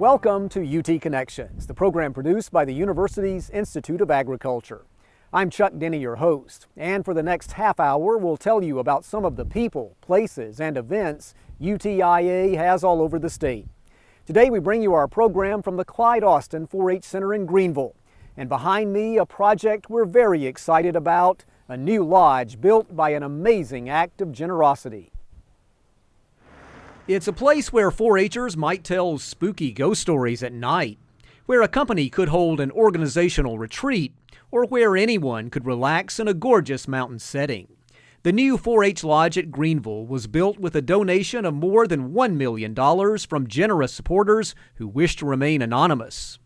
Welcome to UT Connections, the program produced by the university's Institute of Agriculture. I'm Chuck Denny, your host, and for the next half hour, we'll tell you about some of the people, places, and events UTIA has all over the state. Today, we bring you our program from the Clyde Austin 4-H Center in Greeneville. And behind me, a project we're very excited about, a new lodge built by an amazing act of generosity. It's a place where 4-H'ers might tell spooky ghost stories at night, where a company could hold an organizational retreat, or where anyone could relax in a gorgeous mountain setting. The new 4-H Lodge at Greeneville was built with a donation of more than $1 million from generous supporters who wish to remain anonymous.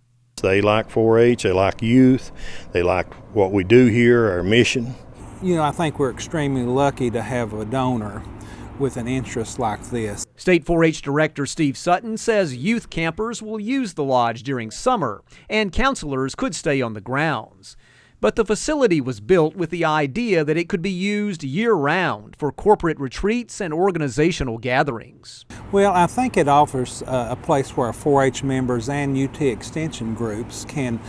They like 4-H, they like youth, they like what we do here, our mission. You know, I think we're extremely lucky to have a donor with an interest like this. State 4-H Director Steve Sutton says youth campers will use the lodge during summer and counselors could stay on the grounds. But the facility was built with the idea that it could be used year-round for corporate retreats and organizational gatherings. Well, I think it offers a place where 4-H members and UT Extension groups can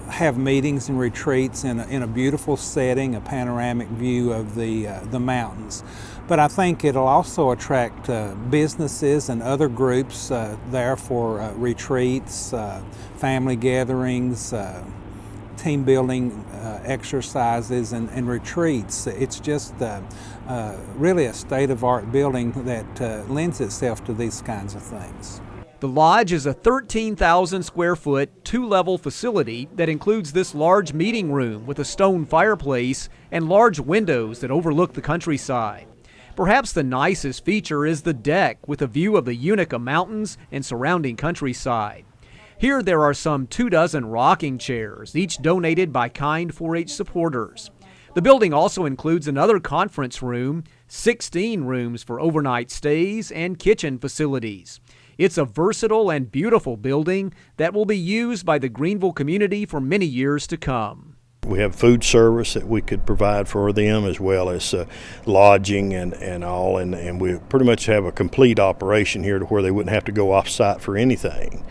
have meetings and retreats in a beautiful setting, a panoramic view of the mountains. But I think it'll also attract businesses and other groups there for retreats, family gatherings, team building exercises and retreats. It's just really a state-of-art building that lends itself to these kinds of things. The lodge is a 13,000 square foot, two-level facility that includes this large meeting room with a stone fireplace and large windows that overlook the countryside. Perhaps the nicest feature is the deck with a view of the Unica Mountains and surrounding countryside. Here there are some 24 rocking chairs, each donated by kind 4-H supporters. The building also includes another conference room, 16 rooms for overnight stays, and kitchen facilities. It's a versatile and beautiful building that will be used by the Greeneville community for many years to come. We have food service that we could provide for them, as well as lodging and all, and we pretty much have a complete operation here to where they wouldn't have to go off-site for anything.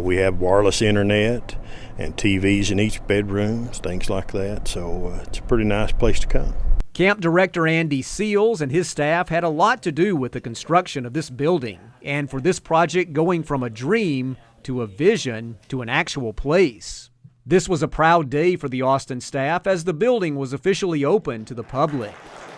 We have wireless internet and TVs in each bedroom, things like that, so it's a pretty nice place to come. Camp Director Andy Seals and his staff had a lot to do with the construction of this building, and for this project going from a dream to a vision to an actual place. This was a proud day for the Austin staff as the building was officially opened to the public.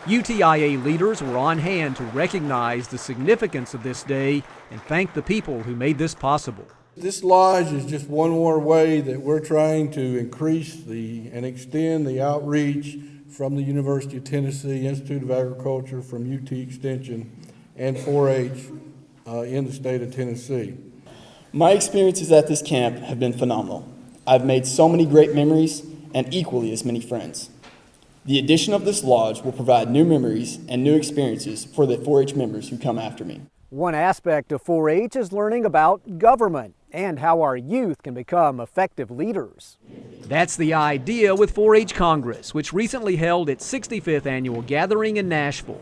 UTIA leaders were on hand to recognize the significance of this day and thank the people who made this possible. This lodge is just one more way that we're trying to increase and extend the outreach from the University of Tennessee, Institute of Agriculture, from UT Extension, and 4-H in the state of Tennessee. My experiences at this camp have been phenomenal. I've made so many great memories and equally as many friends. The addition of this lodge will provide new memories and new experiences for the 4-H members who come after me. One aspect of 4-H is learning about government and how our youth can become effective leaders. That's the idea with 4-H Congress, which recently held its 65th annual gathering in Nashville.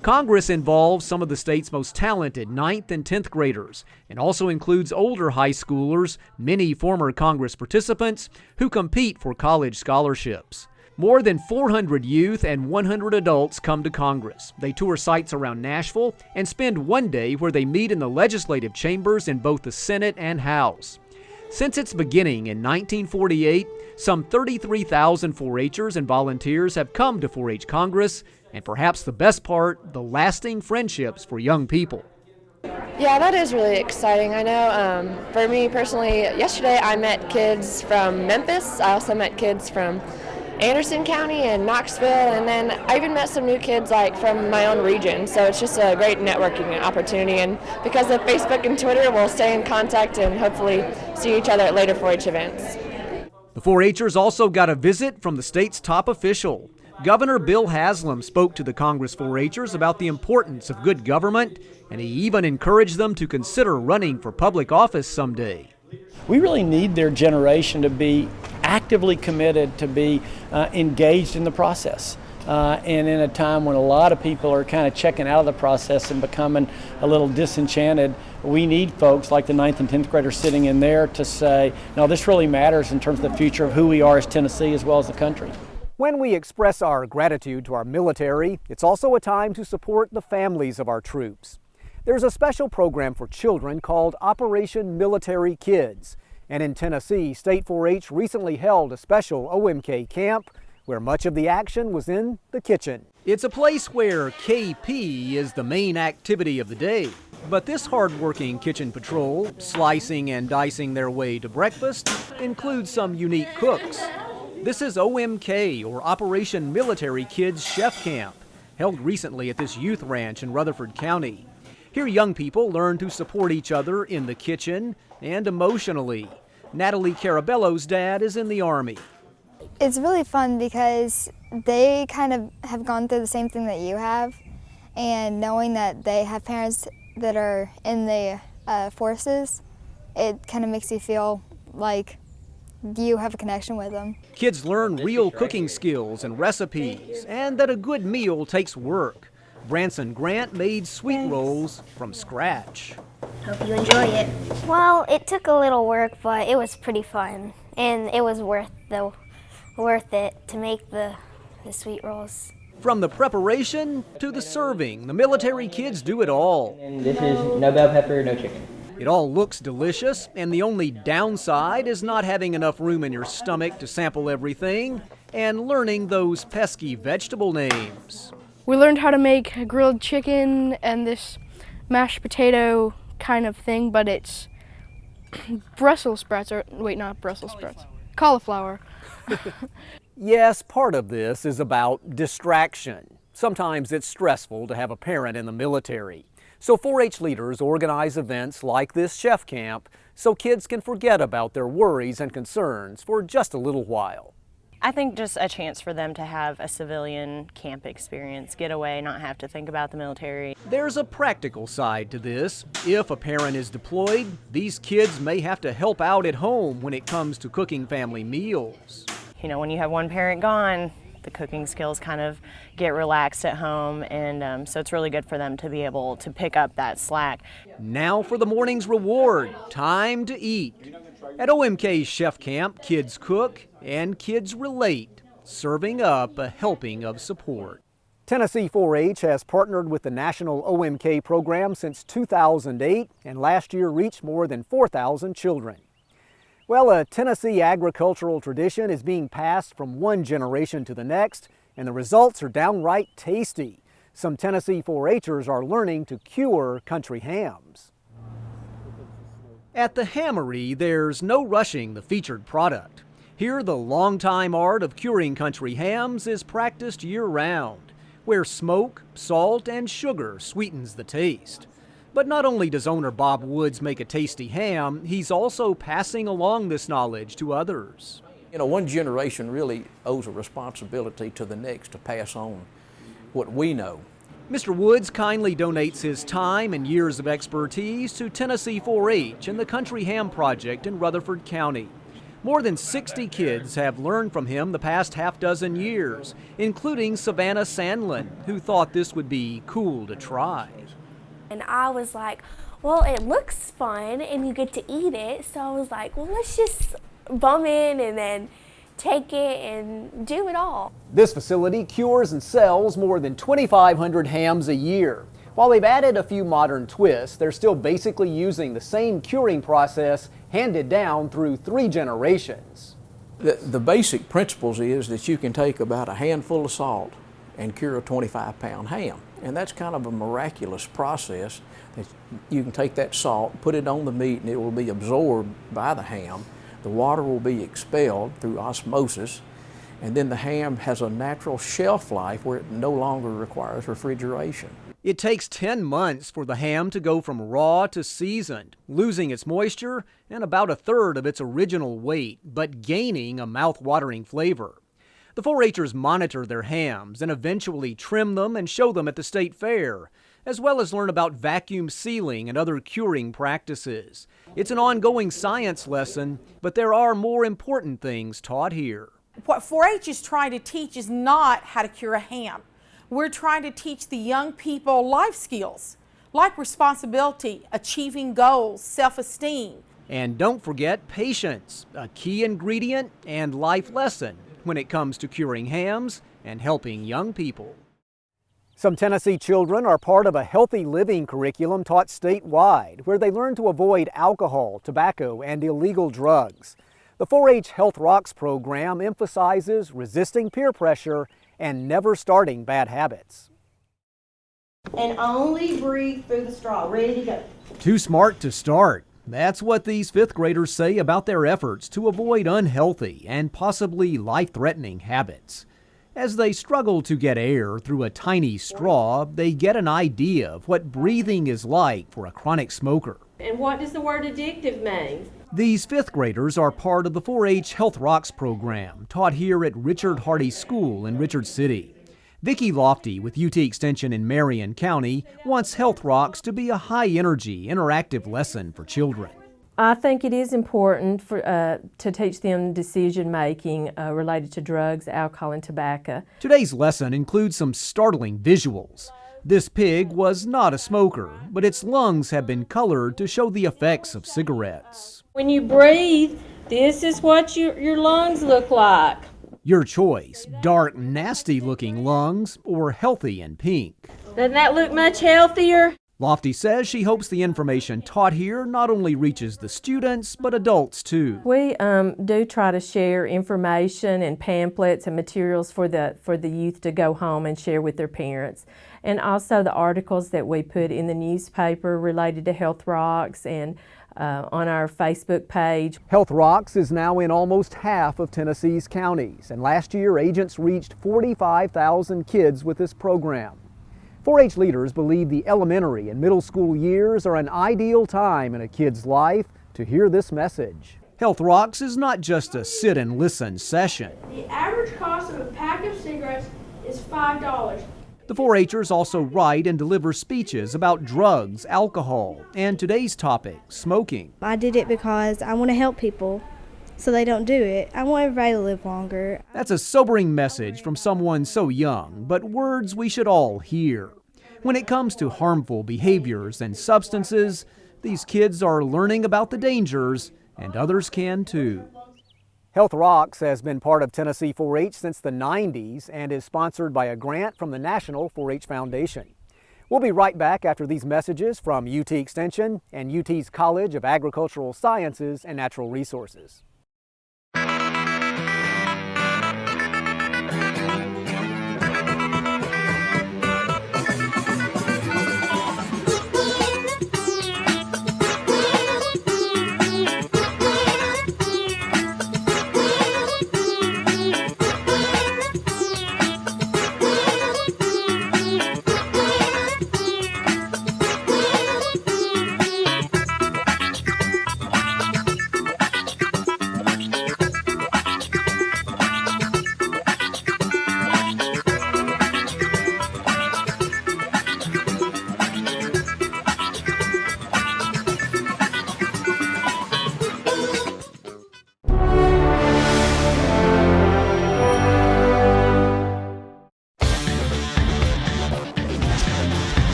Congress involves some of the state's most talented 9th and 10th graders and also includes older high schoolers, many former Congress participants who compete for college scholarships. More than 400 youth and 100 adults come to Congress. They tour sites around Nashville and spend one day where they meet in the legislative chambers in both the Senate and House. Since its beginning in 1948, some 33,000 4-H'ers and volunteers have come to 4-H Congress, and perhaps the best part, the lasting friendships for young people. Yeah, that is really exciting. I know for me personally, yesterday I met kids from Memphis. I also met kids from Anderson County and Knoxville, and then I even met some new kids like from my own region. So it's just a great networking opportunity, and because of Facebook and Twitter, we'll stay in contact and hopefully see each other at later 4-H events. The 4-H'ers also got a visit from the state's top official. Governor Bill Haslam spoke to the Congress 4-H'ers about the importance of good government, and he even encouraged them to consider running for public office someday. We really need their generation to be actively committed, to be engaged in the process. And in a time when a lot of people are kind of checking out of the process and becoming a little disenchanted, we need folks like the 9th and 10th graders sitting in there to say, no, this really matters in terms of the future of who we are as Tennessee as well as the country. When we express our gratitude to our military, it's also a time to support the families of our troops. There's a special program for children called Operation Military Kids. And in Tennessee, State 4-H recently held a special OMK camp where much of the action was in the kitchen. It's a place where KP is the main activity of the day. But this hard-working kitchen patrol, slicing and dicing their way to breakfast, includes some unique cooks. This is OMK, or Operation Military Kids Chef Camp, held recently at this youth ranch in Rutherford County. Here young people learn to support each other in the kitchen and emotionally. Natalie Carabello's dad is in the Army. It's really fun because they kind of have gone through the same thing that you have, and knowing that they have parents that are in the forces, it kind of makes you feel like you have a connection with them. Kids learn real cooking skills and recipes, and that a good meal takes work. Branson Grant made sweet rolls from scratch. Hope you enjoy it. Well, it took a little work, but it was pretty fun, and it was worth it to make the sweet rolls. From the preparation to the serving, the military kids do it all. And this is no bell pepper, no chicken. It all looks delicious, and the only downside is not having enough room in your stomach to sample everything and learning those pesky vegetable names. We learned how to make grilled chicken and this mashed potato kind of thing, but it's Brussels sprouts, or wait, not Brussels sprouts, cauliflower. Yes, part of this is about distraction. Sometimes it's stressful to have a parent in the military. So 4-H leaders organize events like this chef camp so kids can forget about their worries and concerns for just a little while. I think just a chance for them to have a civilian camp experience, get away, not have to think about the military. There's a practical side to this. If a parent is deployed, these kids may have to help out at home when it comes to cooking family meals. You know, when you have one parent gone, the cooking skills kind of get relaxed at home, and so it's really good for them to be able to pick up that slack. Now for the morning's reward, time to eat. At OMK's Chef Camp, kids cook and kids relate, serving up a helping of support. Tennessee 4-H has partnered with the National OMK program since 2008 and last year reached more than 4,000 children. Well, a Tennessee agricultural tradition is being passed from one generation to the next, and the results are downright tasty. Some Tennessee 4-Hers are learning to cure country hams. At the Hammery, there's no rushing the featured product. Here, the long-time art of curing country hams is practiced year-round, where smoke, salt, and sugar sweetens the taste. But not only does owner Bob Woods make a tasty ham, he's also passing along this knowledge to others. You know, one generation really owes a responsibility to the next to pass on what we know. Mr. Woods kindly donates his time and years of expertise to Tennessee 4-H and the Country Ham Project in Rutherford County. More than 60 kids have learned from him the past half-dozen years, including Savannah Sandlin, who thought this would be cool to try. And I was like, well, it looks fun and you get to eat it. So I was like, well, let's just bum in and then take it and do it all. This facility cures and sells more than 2,500 hams a year. While they've added a few modern twists, they're still basically using the same curing process handed down through 3 generations. The basic principles is that you can take about a handful of salt and cure a 25-pound ham. And that's kind of a miraculous process that you can take that salt, put it on the meat, and it will be absorbed by the ham. The water will be expelled through osmosis, and then the ham has a natural shelf life where it no longer requires refrigeration. It takes 10 months for the ham to go from raw to seasoned, losing its moisture and about 1/3 of its original weight, but gaining a mouth-watering flavor. The 4-Hers monitor their hams and eventually trim them and show them at the state fair, as well as learn about vacuum sealing and other curing practices. It's an ongoing science lesson, but there are more important things taught here. What 4-H is trying to teach is not how to cure a ham. We're trying to teach the young people life skills, like responsibility, achieving goals, self-esteem. And don't forget patience, a key ingredient and life lesson when it comes to curing hams and helping young people. Some Tennessee children are part of a healthy living curriculum taught statewide, where they learn to avoid alcohol, tobacco, and illegal drugs. The 4-H Health Rocks program emphasizes resisting peer pressure and never starting bad habits. And only breathe through the straw. Ready to go. Too smart to start. That's what these 5th graders say about their efforts to avoid unhealthy and possibly life-threatening habits. As they struggle to get air through a tiny straw, they get an idea of what breathing is like for a chronic smoker. And what does the word addictive mean? These 5th graders are part of the 4-H Health Rocks program, taught here at Richard Hardy School in Richard City. Vicki Lofty with UT Extension in Marion County wants Health Rocks to be a high-energy, interactive lesson for children. I think it is important to teach them decision-making related to drugs, alcohol, and tobacco. Today's lesson includes some startling visuals. This pig was not a smoker, but its lungs have been colored to show the effects of cigarettes. When you breathe, this is what your lungs look like. Your choice, dark, nasty-looking lungs or healthy and pink. Doesn't that look much healthier? Lofty says she hopes the information taught here not only reaches the students, but adults too. We do try to share information and pamphlets and materials for the youth to go home and share with their parents. And also the articles that we put in the newspaper related to Health Rocks and on our Facebook page. Health Rocks is now in almost half of Tennessee's counties, and last year agents reached 45,000 kids with this program. 4-H leaders believe the elementary and middle school years are an ideal time in a kid's life to hear this message. Health Rocks is not just a sit and listen session. The average cost of a pack of cigarettes is $5. The 4-Hers also write and deliver speeches about drugs, alcohol, and today's topic, smoking. I did it because I want to help people so they don't do it. I want everybody to live longer. That's a sobering message from someone so young, but words we should all hear. When it comes to harmful behaviors and substances, these kids are learning about the dangers, and others can too. Health Rocks has been part of Tennessee 4-H since the 90s and is sponsored by a grant from the National 4-H Foundation. We'll be right back after these messages from UT Extension and UT's College of Agricultural Sciences and Natural Resources.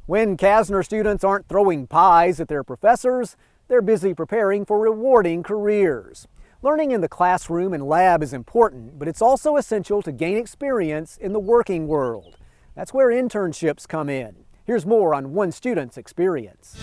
When Kasner students aren't throwing pies at their professors, they're busy preparing for rewarding careers. Learning in the classroom and lab is important, but it's also essential to gain experience in the working world. That's where internships come in. Here's more on one student's experience.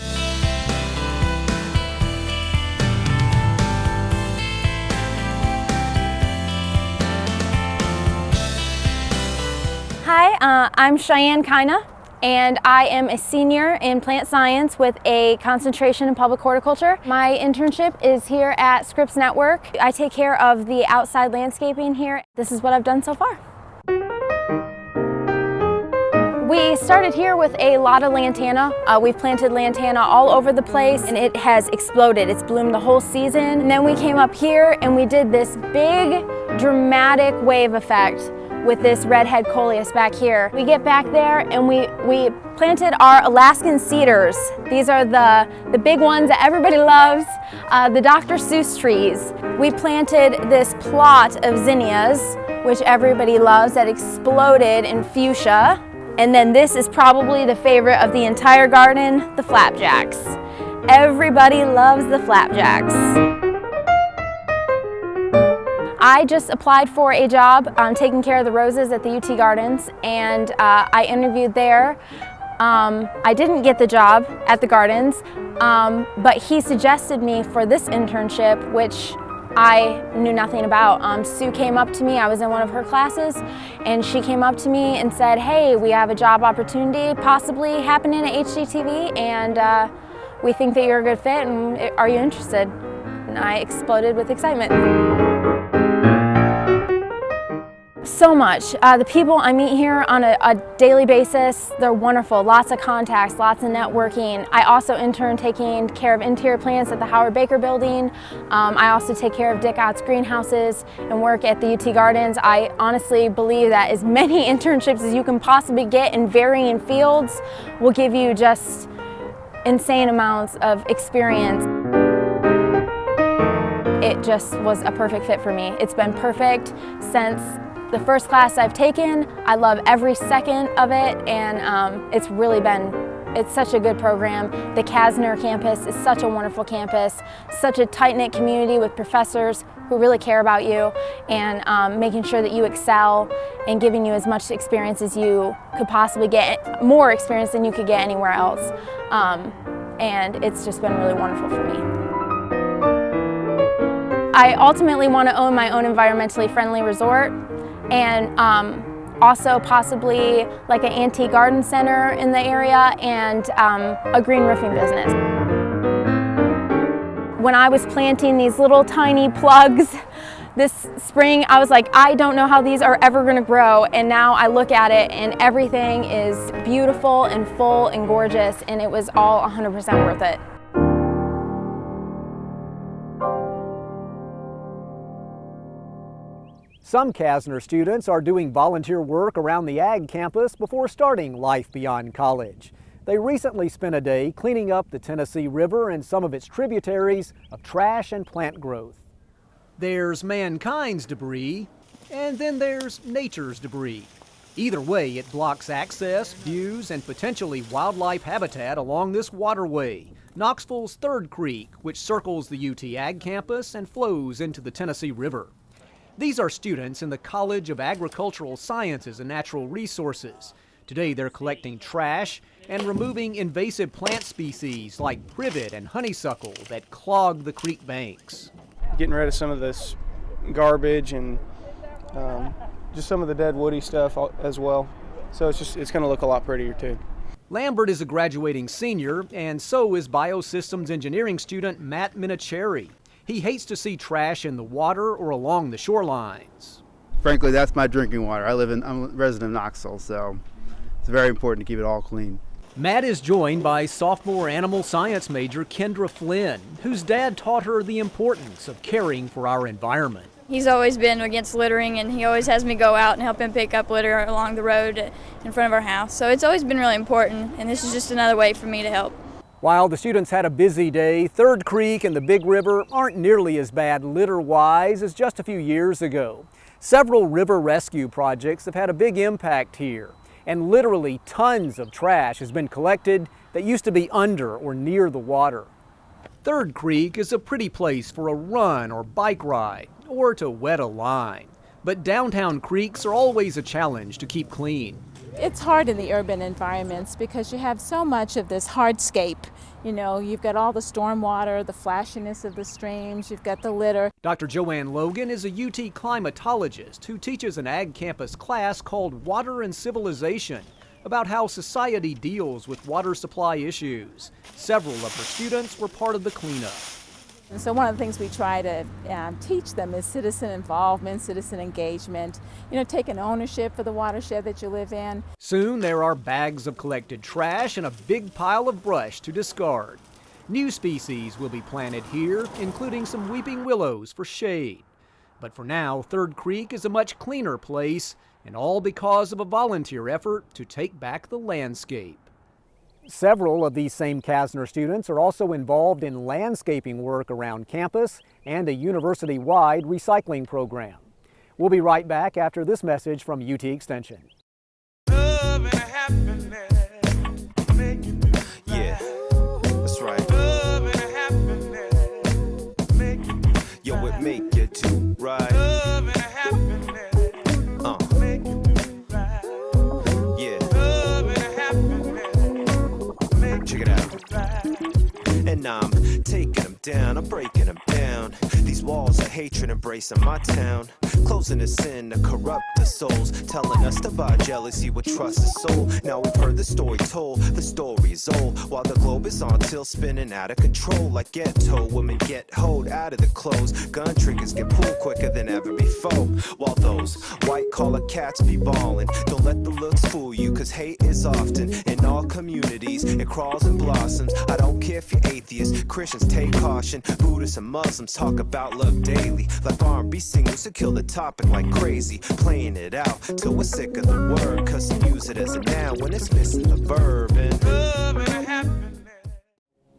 Hi, I'm Cheyenne Kina, and I am a senior in plant science with a concentration in public horticulture. My internship is here at Scripps Network. I take care of the outside landscaping here. This is what I've done so far. We started here with a lot of lantana. We've planted lantana all over the place and it has exploded. It's bloomed the whole season. And then we came up here and we did this big dramatic wave effect with this redhead coleus back here. We get back there and we planted our Alaskan cedars. These are the big ones that everybody loves, the Dr. Seuss trees. We planted this plot of zinnias, which everybody loves, that exploded in fuchsia. And then this is probably the favorite of the entire garden, the flapjacks. Everybody loves the flapjacks. I just applied for a job taking care of the roses at the UT Gardens, and I interviewed there. I didn't get the job at the Gardens, but he suggested me for this internship, which I knew nothing about. Sue came up to me, I was in one of her classes, and she came up to me and said, hey, we have a job opportunity possibly happening at HGTV, and we think that you're a good fit, and are you interested? And I exploded with excitement. So much. The people I meet here on a daily basis, they're wonderful. Lots of contacts, lots of networking. I also intern taking care of interior plants at the Howard Baker building. I also take care of Dick Ott's greenhouses and work at the UT Gardens. I honestly believe that as many internships as you can possibly get in varying fields will give you just insane amounts of experience. It just was a perfect fit for me. It's been perfect since the first class I've taken. I love every second of it, and it's such a good program. The Kasner campus is such a wonderful campus, such a tight-knit community with professors who really care about you and making sure that you excel and giving you as much experience as you could possibly get, more experience than you could get anywhere else. And it's just been really wonderful for me. I ultimately want to own my own environmentally friendly resort, and also possibly like an antique garden center in the area and a green roofing business. When I was planting these little tiny plugs this spring, I was like, I don't know how these are ever going to grow, and now I look at it and everything is beautiful and full and gorgeous, and it was all 100% worth it. Some Kasner students are doing volunteer work around the Ag campus before starting life beyond college. They recently spent a day cleaning up the Tennessee River and some of its tributaries of trash and plant growth. There's mankind's debris, and then there's nature's debris. Either way, it blocks access, views, and potentially wildlife habitat along this waterway, Knoxville's Third Creek, which circles the UT Ag campus and flows into the Tennessee River. These are students in the College of Agricultural Sciences and Natural Resources. Today they're collecting trash and removing invasive plant species like privet and honeysuckle that clog the creek banks. Getting rid of some of this garbage and just some of the dead woody stuff as well. So it's going to look a lot prettier too. Lambert is a graduating senior, and so is biosystems engineering student Matt Minicheri. He hates to see trash in the water or along the shorelines. Frankly, that's my drinking water. I'm a resident of Knoxville, so it's very important to keep it all clean. Matt is joined by sophomore animal science major Kendra Flynn, whose dad taught her the importance of caring for our environment. He's always been against littering, and he always has me go out and help him pick up litter along the road in front of our house. So it's always been really important, and this is just another way for me to help. While the students had a busy day, Third Creek and the Big River aren't nearly as bad litter-wise as just a few years ago. Several river rescue projects have had a big impact here, and literally tons of trash has been collected that used to be under or near the water. Third Creek is a pretty place for a run or bike ride, or to wet a line. But downtown creeks are always a challenge to keep clean. It's hard in the urban environments because you have so much of this hardscape. You know, you've got all the storm water, the flashiness of the streams, you've got the litter. Dr. Joanne Logan is a UT climatologist who teaches an ag campus class called Water and Civilization, about how society deals with water supply issues. Several of her students were part of the cleanup. And so one of the things we try to teach them is citizen involvement, citizen engagement, taking ownership for the watershed that you live in. Soon there are bags of collected trash and a big pile of brush to discard. New species will be planted here, including some weeping willows for shade. But for now, Third Creek is a much cleaner place, and all because of a volunteer effort to take back the landscape. Several of these same Kasner students are also involved in landscaping work around campus and a university-wide recycling program. We'll be right back after this message from UT Extension. Yeah, that's right. Yo, it make it too right. Check it out. And I'm taking them down, I'm breaking them down. These walls of hatred embracing my town. Closing us in to corrupt the souls. Telling us to buy jealousy with trust is sold. Now we've heard the story told, the story is old. While the globe is on till spinning out of control. Like ghetto women get hoed out of the clothes. Gun triggers get pulled quicker than ever before. While those white collar cats be ballin'. Don't let the looks fool you, cause hate is often in all communities. It crawls and blossoms. I don't care if you're atheist, Christians take caution. Buddhists and Muslims talk about love daily. Like R&B singers who kill the topic like crazy. Playing it out till we're sick of the word. Cause some use it as a noun when it's missing the verb.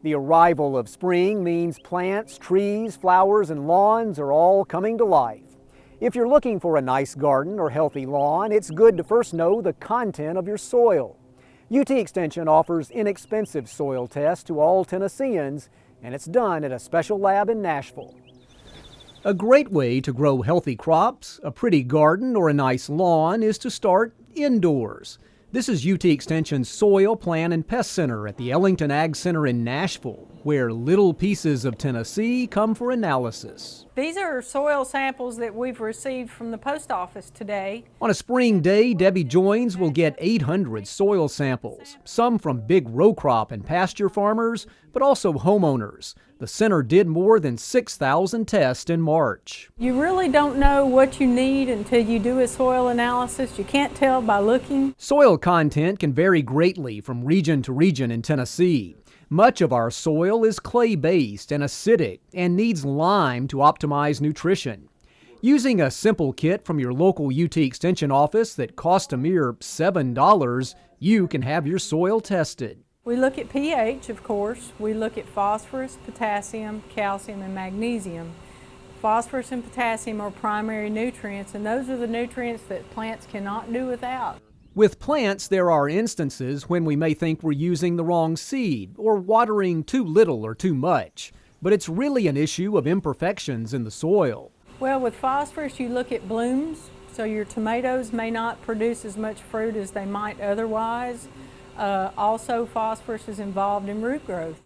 The arrival of spring means plants, trees, flowers, and lawns are all coming to life. If you're looking for a nice garden or healthy lawn, it's good to first know the content of your soil. UT Extension offers inexpensive soil tests to all Tennesseans, and it's done at a special lab in Nashville. A great way to grow healthy crops, a pretty garden, or a nice lawn is to start indoors. This is UT Extension's Soil, Plant, and Pest Center at the Ellington Ag Center in Nashville, where little pieces of Tennessee come for analysis. These are soil samples that we've received from the post office today. On a spring day, Debbie Joins will get 800 soil samples, some from big row crop and pasture farmers, but also homeowners. The center did more than 6,000 tests in March. You really don't know what you need until you do a soil analysis. You can't tell by looking. Soil content can vary greatly from region to region in Tennessee. Much of our soil is clay-based and acidic and needs lime to optimize nutrition. Using a simple kit from your local UT Extension office that costs a mere $7, you can have your soil tested. We look at pH, of course. We look at phosphorus, potassium, calcium, and magnesium. Phosphorus and potassium are primary nutrients, and those are the nutrients that plants cannot do without. With plants, there are instances when we may think we're using the wrong seed or watering too little or too much, but it's really an issue of imperfections in the soil. Well, with phosphorus, you look at blooms, so your tomatoes may not produce as much fruit as they might otherwise. Also, phosphorus is involved in root growth.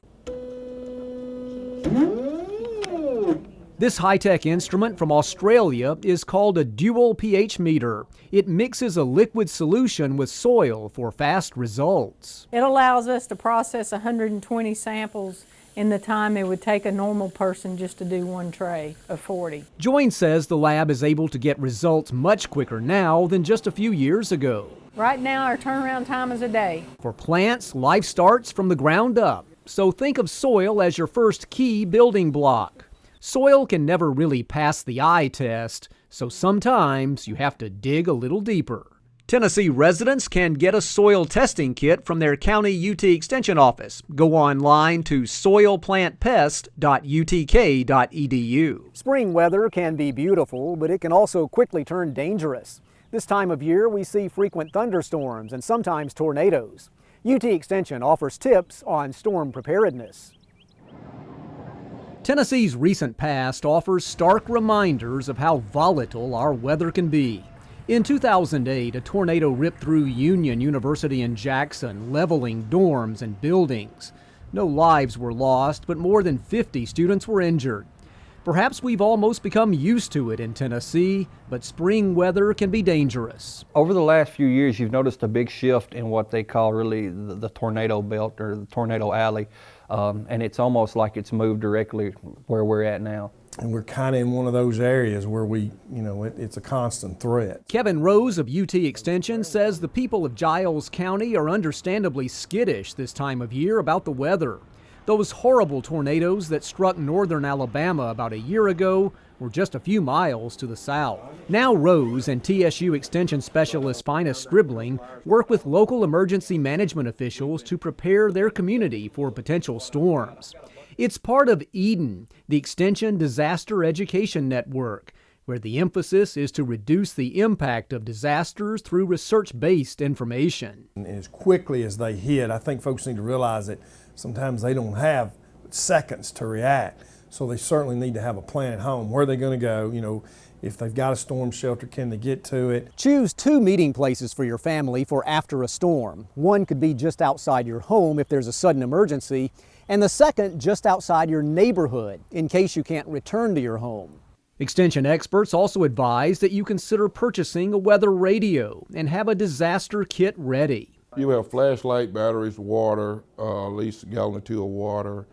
This high-tech instrument from Australia is called a dual pH meter. It mixes a liquid solution with soil for fast results. It allows us to process 120 samples in the time it would take a normal person just to do one tray of 40. Joyne says the lab is able to get results much quicker now than just a few years ago. Right now, our turnaround time is a day. For plants, life starts from the ground up. So think of soil as your first key building block. Soil can never really pass the eye test, so sometimes you have to dig a little deeper. Tennessee residents can get a soil testing kit from their county UT Extension office. Go online to soilplantpest.utk.edu. Spring weather can be beautiful, but it can also quickly turn dangerous. This time of year, we see frequent thunderstorms and sometimes tornadoes. UT Extension offers tips on storm preparedness. Tennessee's recent past offers stark reminders of how volatile our weather can be. In 2008, a tornado ripped through Union University in Jackson, leveling dorms and buildings. No lives were lost, but more than 50 students were injured. Perhaps we've almost become used to it in Tennessee, but spring weather can be dangerous. Over the last few years, you've noticed a big shift in what they call really the tornado belt or the tornado alley, and it's almost like it's moved directly where we're at now. And we're kind of in one of those areas where it's a constant threat. Kevin Rose of UT Extension says the people of Giles County are understandably skittish this time of year about the weather. Those horrible tornadoes that struck northern Alabama about a year ago were just a few miles to the south. Now Rose and TSU Extension Specialist Fina Stribling work with local emergency management officials to prepare their community for potential storms. It's part of EDEN, the Extension Disaster Education Network, where the emphasis is to reduce the impact of disasters through research-based information. And as quickly as they hit, I think folks need to realize that sometimes they don't have seconds to react, so they certainly need to have a plan at home. Where are they going to go? If they've got a storm shelter, can they get to it? Choose 2 meeting places for your family for after a storm. One could be just outside your home if there's a sudden emergency, and the second just outside your neighborhood in case you can't return to your home. Extension experts also advise that you consider purchasing a weather radio and have a disaster kit ready. You have flashlight, batteries, water, at least a gallon or 2 of water,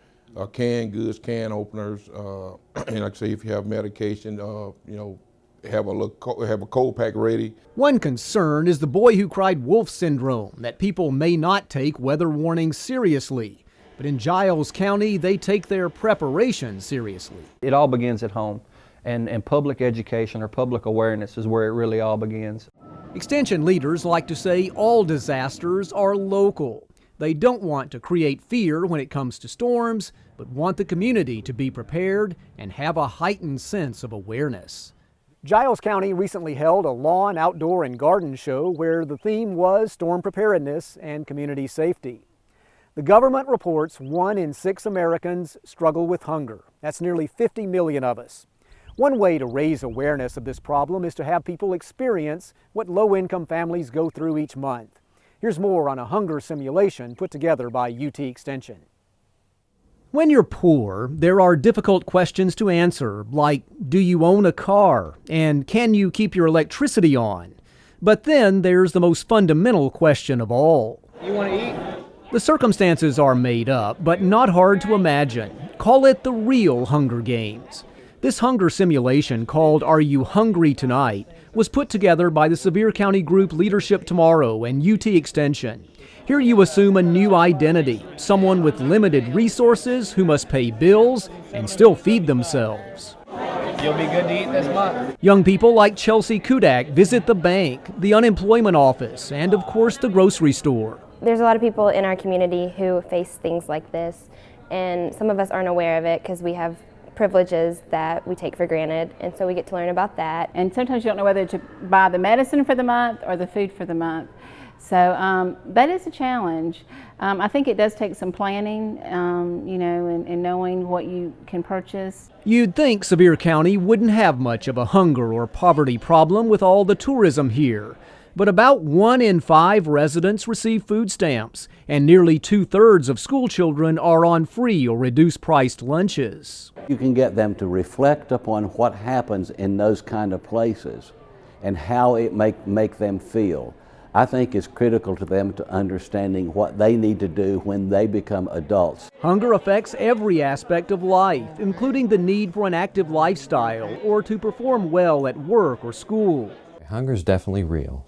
canned goods, can openers, and like I say, if you have medication, have a cold pack ready. One concern is the boy who cried wolf syndrome, that people may not take weather warnings seriously. But in Giles County, they take their preparation seriously. It all begins at home, and public education or public awareness is where it really all begins. Extension leaders like to say all disasters are local. They don't want to create fear when it comes to storms, but want the community to be prepared and have a heightened sense of awareness. Giles County recently held a lawn, outdoor, and garden show where the theme was storm preparedness and community safety. The government reports 1 in 6 Americans struggle with hunger. That's nearly 50 million of us. One way to raise awareness of this problem is to have people experience what low-income families go through each month. Here's more on a hunger simulation put together by UT Extension. When you're poor, there are difficult questions to answer, like, do you own a car? And can you keep your electricity on? But then there's the most fundamental question of all. You want to eat? The circumstances are made up, but not hard to imagine. Call it the real Hunger Games. This hunger simulation, called Are You Hungry Tonight?, was put together by the Sevier County Group Leadership Tomorrow and UT Extension. Here you assume a new identity, someone with limited resources who must pay bills and still feed themselves. You'll be good to eat this month. Young people like Chelsea Kudak visit the bank, the unemployment office, and of course the grocery store. There's a lot of people in our community who face things like this, and some of us aren't aware of it because we have privileges that we take for granted, and so we get to learn about that. And sometimes you don't know whether to buy the medicine for the month or the food for the month. So that is a challenge. I think it does take some planning, and knowing what you can purchase. You'd think Sevier County wouldn't have much of a hunger or poverty problem with all the tourism here. But about 1 in 5 residents receive food stamps, and nearly 2/3 of school children are on free or reduced-priced lunches. You can get them to reflect upon what happens in those kind of places and how it make them feel. I think is critical to them to understanding what they need to do when they become adults. Hunger affects every aspect of life, including the need for an active lifestyle or to perform well at work or school. Hunger is definitely real.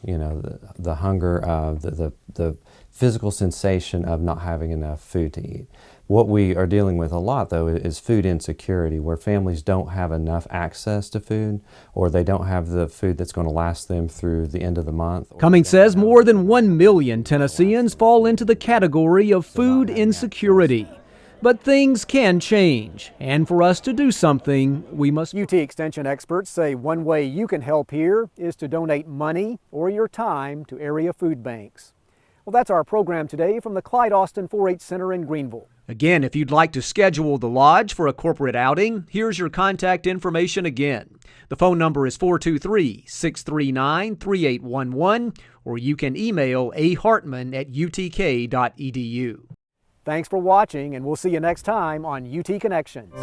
The hunger, the physical sensation of not having enough food to eat. What we are dealing with a lot, though, is food insecurity, where families don't have enough access to food, or they don't have the food that's going to last them through the end of the month. Cummings says more than 1 million Tennesseans fall into the category of food insecurity. But things can change, and for us to do something, we must. UT Extension experts say one way you can help here is to donate money or your time to area food banks. Well, that's our program today from the Clyde Austin 4-H Center in Greeneville. Again, if you'd like to schedule the lodge for a corporate outing, here's your contact information again. The phone number is 423-639-3811, or you can email ahartman@utk.edu. Thanks for watching, and we'll see you next time on UT Connections.